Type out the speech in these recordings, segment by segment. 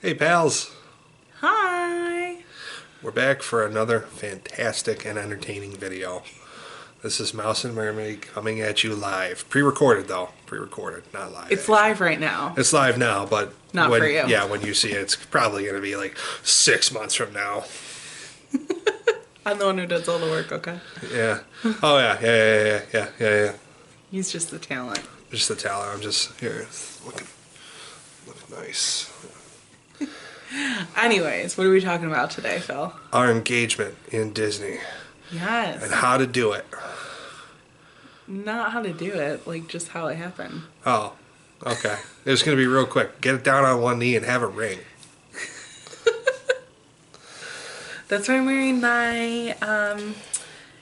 Hey pals, Hi! we're back for another fantastic and entertaining video. This is Mouse and Mermaid coming at you live. Pre-recorded though, pre-recorded, not live. It's actually. live right now. It's live now, but Not when, for you. Yeah, when you see it, it's probably going to be like 6 months from now. I'm the one who does all the work, okay? Yeah. Oh yeah. He's just the talent. Just the talent. I'm just here looking nice. Anyways, what are we talking about today, Phil? Our engagement in Disney Yes. and how to do it. Not how to do it, like just how it happened. Oh, okay. It's going to be real quick. Get it down on one knee and have a ring. That's why I'm wearing my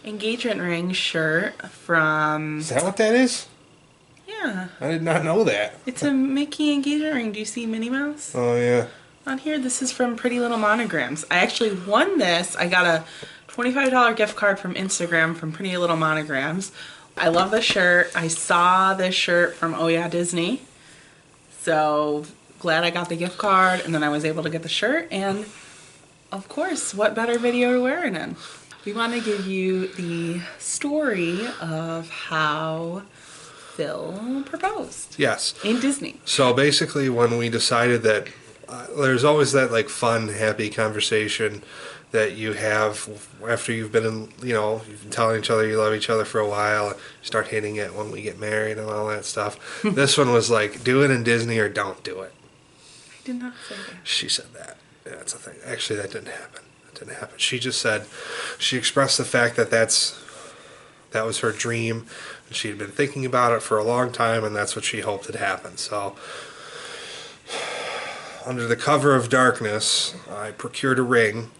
engagement ring shirt from... Is that what that is? Yeah. I did not know that. It's a Mickey engagement ring. Do you see Minnie Mouse? Oh, yeah. On here, this is from Pretty Little Monograms. I actually won this. I got a $25 gift card from Instagram from Pretty Little Monograms. I love this shirt. I saw this shirt from Oh Yeah Disney. So glad I got the gift card and then I was able to get the shirt. And of course, what better video to wear it in? We want to give you the story of how Phil proposed. Yes. In Disney. So basically, when we decided that there's always that like fun, happy conversation that you have after you've been in, you've been telling each other you love each other for a while, you start hitting it when we get married and all that stuff. This one was like, do it in Disney or don't do it. I did not say that. She said that. Yeah, that's a thing. Actually, that didn't happen. She just said, she expressed the fact that that was her dream. And she had been thinking about it for a long time, and that's what she hoped had happened. So, under the cover of darkness, I procured a ring.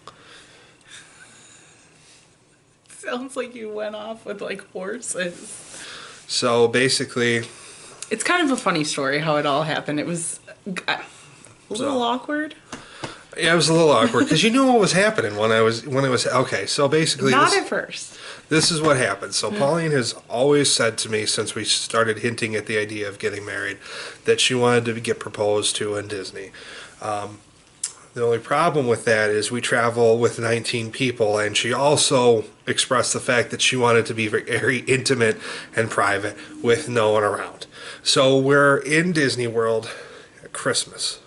Sounds like you went off with like horses. So basically, It's kind of a funny story how it all happened. It was a little awkward. yeah, it was a little awkward because you knew what was happening when it was okay. So basically, Not at first. this is what happened. So Pauline has always said to me since we started hinting at the idea of getting married that she wanted to get proposed to in Disney. The only problem with that is we travel with 19 people, and she also expressed the fact that she wanted to be very intimate and private with no one around. So we're in Disney World at Christmas,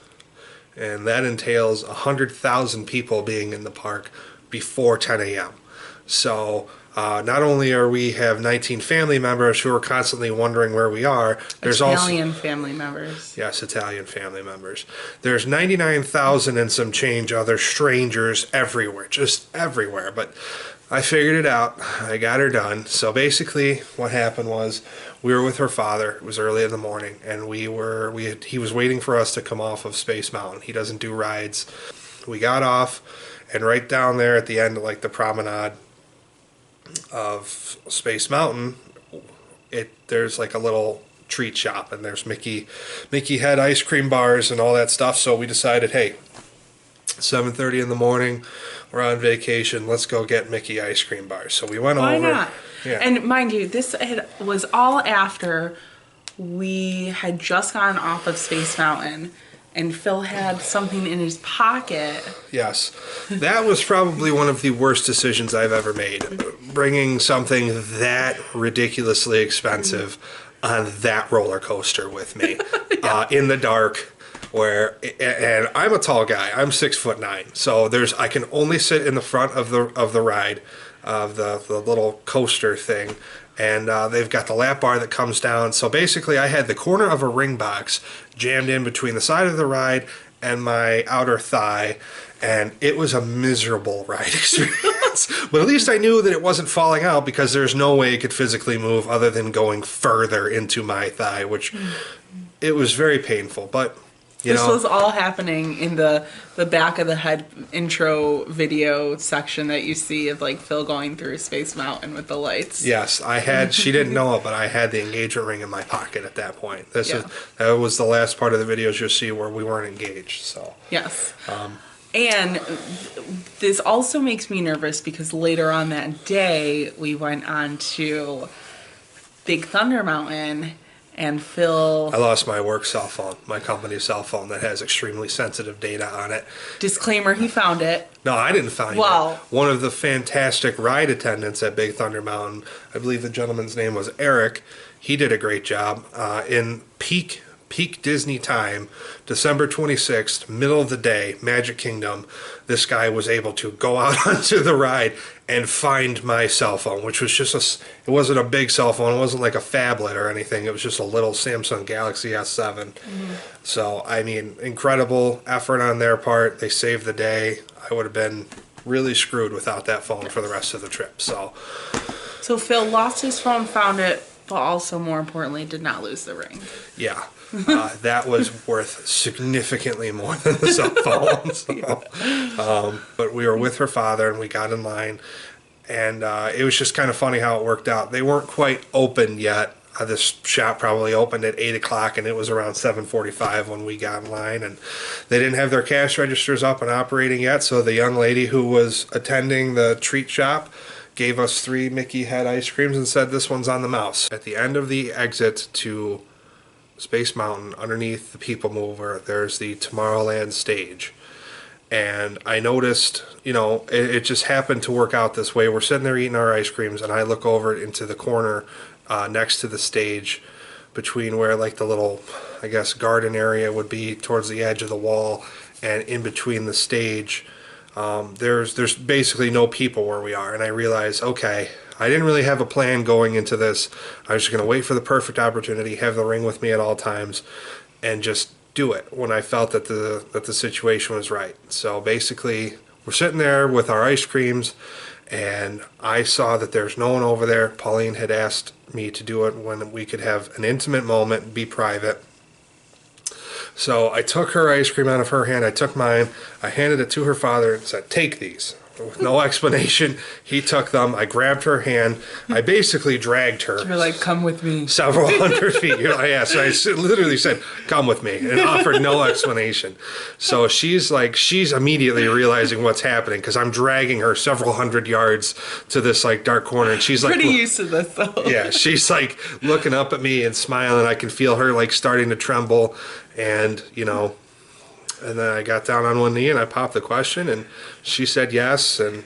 and that entails 100,000 people being in the park before 10 a.m. So not only are we have 19 family members who are constantly wondering where we are, there's Italian family members. Yes, Italian family members. There's 99,000 and some change other strangers everywhere, just everywhere. But I figured it out. I got her done. So basically what happened was we were with her father. It was early in the morning, and he was waiting for us to come off of Space Mountain. He doesn't do rides. We got off, and right down there at the end of like the promenade of Space Mountain, there's like a little treat shop, and there's Mickey had ice cream bars and all that stuff. So we decided, hey, 7:30 in the morning, we're on vacation, let's go get Mickey ice cream bars. So we went Why over. not? Yeah. And mind you, this was all after we had just gotten off of Space Mountain and Phil had something in his pocket. Yes, that was probably one of the worst decisions I've ever made, bringing something that ridiculously expensive on that roller coaster with me. Yeah. In the dark, and I'm a tall guy. I'm 6'9", so I can only sit in the front of the ride, of the little coaster thing. And they've got the lap bar that comes down. So basically, I had the corner of a ring box jammed in between the side of the ride and my outer thigh. And it was a miserable ride experience. But at least I knew that it wasn't falling out, because there's no way it could physically move other than going further into my thigh, which it was very painful. But This was all happening in the back of the head intro video section that you see of like Phil going through Space Mountain with the lights. Yes, she didn't know it, but I had the engagement ring in my pocket at that point. Yeah. That was the last part of the videos you'll see where we weren't engaged. So Yes. And this also makes me nervous because later on that day we went on to Big Thunder Mountain. And Phil... I lost my work cell phone, my company's cell phone that has extremely sensitive data on it. Disclaimer, he found it. No, I didn't find it. One of the fantastic ride attendants at Big Thunder Mountain, I believe the gentleman's name was Eric, he did a great job. In peak Disney time, December 26th, middle of the day, Magic Kingdom, this guy was able to go out onto the ride and find my cell phone, which was just it wasn't a big cell phone, it wasn't like a phablet or anything, it was just a little Samsung Galaxy S7. So, I mean, incredible effort on their part. They saved the day. I would have been really screwed without that phone for the rest of the trip. So Phil lost his phone, found it, but also more importantly did not lose the ring. Yeah. That was worth significantly more than the cell phone. So, but we were with her father and we got in line, and it was just kind of funny how it worked out. They weren't quite open yet. This shop probably opened at 8 o'clock, and it was around 7:45 when we got in line, and they didn't have their cash registers up and operating yet. So the young lady who was attending the treat shop gave us 3 Mickey head ice creams and said, "This one's on the mouse." At the end of the exit to Space Mountain, underneath the People Mover, there's the Tomorrowland stage. And I noticed, it just happened to work out this way. We're sitting there eating our ice creams, and I look over into the corner next to the stage, between where like the little, I guess, garden area would be towards the edge of the wall, and in between the stage, there's basically no people where we are. And I realized, okay, I didn't really have a plan going into this. I was just going to wait for the perfect opportunity, have the ring with me at all times, and just do it when I felt that the situation was right. So basically, we're sitting there with our ice creams, and I saw that there's no one over there. Pauline had asked me to do it when we could have an intimate moment and be private. So I took her ice cream out of her hand, I took mine, I handed it to her father and said, "Take these." With no explanation, he took them. I grabbed her hand. I basically dragged her. You're like, "Come with me." Several hundred feet. Yeah, so I literally said, "Come with me," and offered no explanation. So she's immediately realizing what's happening, because I'm dragging her several hundred yards to this like dark corner, and she's like, pretty used to this though. Yeah, she's like looking up at me and smiling. I can feel her like starting to tremble, and and then I got down on one knee and I popped the question, and she said yes, and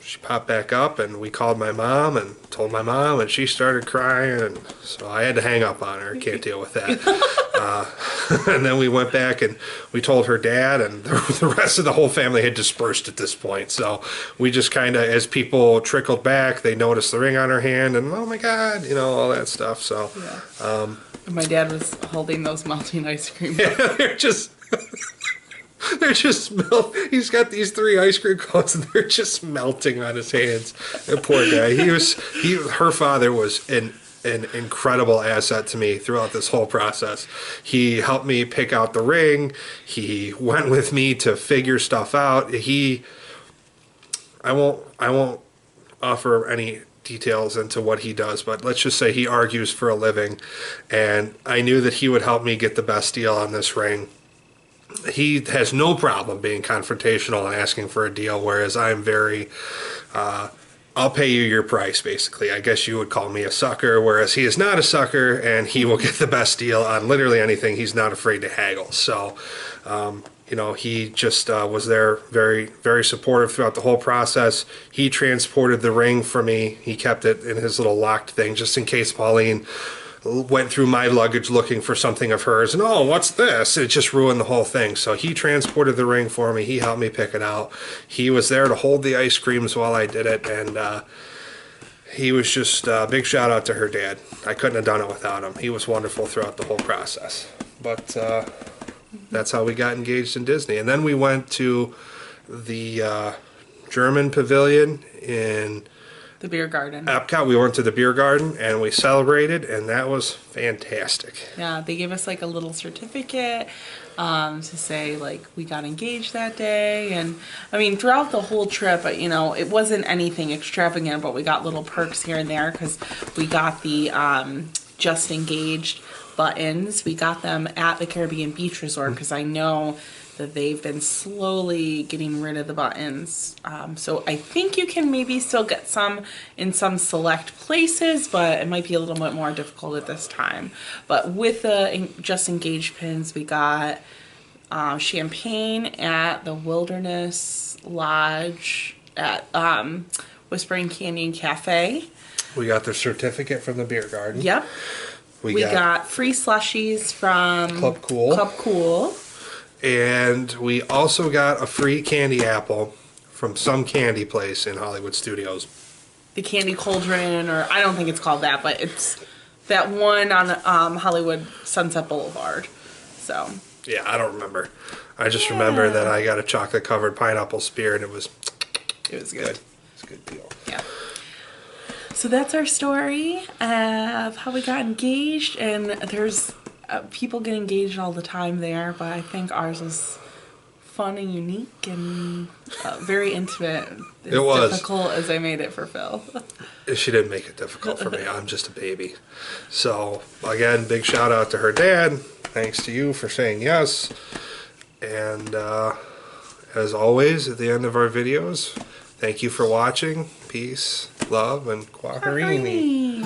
she popped back up, and we called my mom and told my mom, and she started crying, and so I had to hang up on her. I can't deal with that. And then we went back and we told her dad, and the rest of the whole family had dispersed at this point. So we just kind of, as people trickled back, they noticed the ring on her hand, and oh my God, all that stuff. So yeah. My dad was holding those melting ice cream. Yeah, they're just he's got these 3 ice cream cones, and they're just melting on his hands. The poor guy. Her father was an incredible asset to me throughout this whole process. He helped me pick out the ring. He went with me to figure stuff out. I won't offer any details into what he does, but let's just say he argues for a living, and I knew that he would help me get the best deal on this ring. He has no problem being confrontational and asking for a deal, whereas I'm very I'll pay you your price, basically. I guess you would call me a sucker, whereas he is not a sucker, and he will get the best deal on literally anything. He's not afraid to haggle. So he just was there, very, very supportive throughout the whole process. He transported the ring for me. He kept it in his little locked thing just in case Pauline went through my luggage looking for something of hers, and oh, what's this? It just ruined the whole thing. So he transported the ring for me. He helped me pick it out. He was there to hold the ice creams while I did it, and he was just a big shout out to her dad. I couldn't have done it without him. He was wonderful throughout the whole process. But that's how we got engaged in Disney. And then we went to the German pavilion in the beer garden. Epcot. We went to the beer garden and we celebrated, and that was fantastic. Yeah, they gave us like a little certificate to say like we got engaged that day. And I mean, throughout the whole trip, it wasn't anything extravagant, but we got little perks here and there because we got the just engaged buttons. We got them at the Caribbean Beach Resort because I know they've been slowly getting rid of the buttons. So I think you can maybe still get some in some select places, but it might be a little bit more difficult at this time. But with the just engaged pins, we got champagne at the Wilderness Lodge at Whispering Canyon Cafe. We got the certificate from the beer garden. Yep. We got free slushies from Club Cool. Club Cool. And we also got a free candy apple from some candy place in Hollywood Studios. The Candy Cauldron, or I don't think it's called that, but it's that one on Hollywood Sunset Boulevard. So. Yeah, I don't remember. I just remember that I got a chocolate covered pineapple spear and it was good. It's a good deal. Yeah. So that's our story of how we got engaged, and there's people get engaged all the time there, but I think ours was fun and unique and very intimate. It was. Difficult as I made it for Phil. She didn't make it difficult for me. I'm just a baby. So, again, big shout out to her dad. Thanks to you for saying yes. And as always, at the end of our videos, thank you for watching. Peace, love, and quackerini.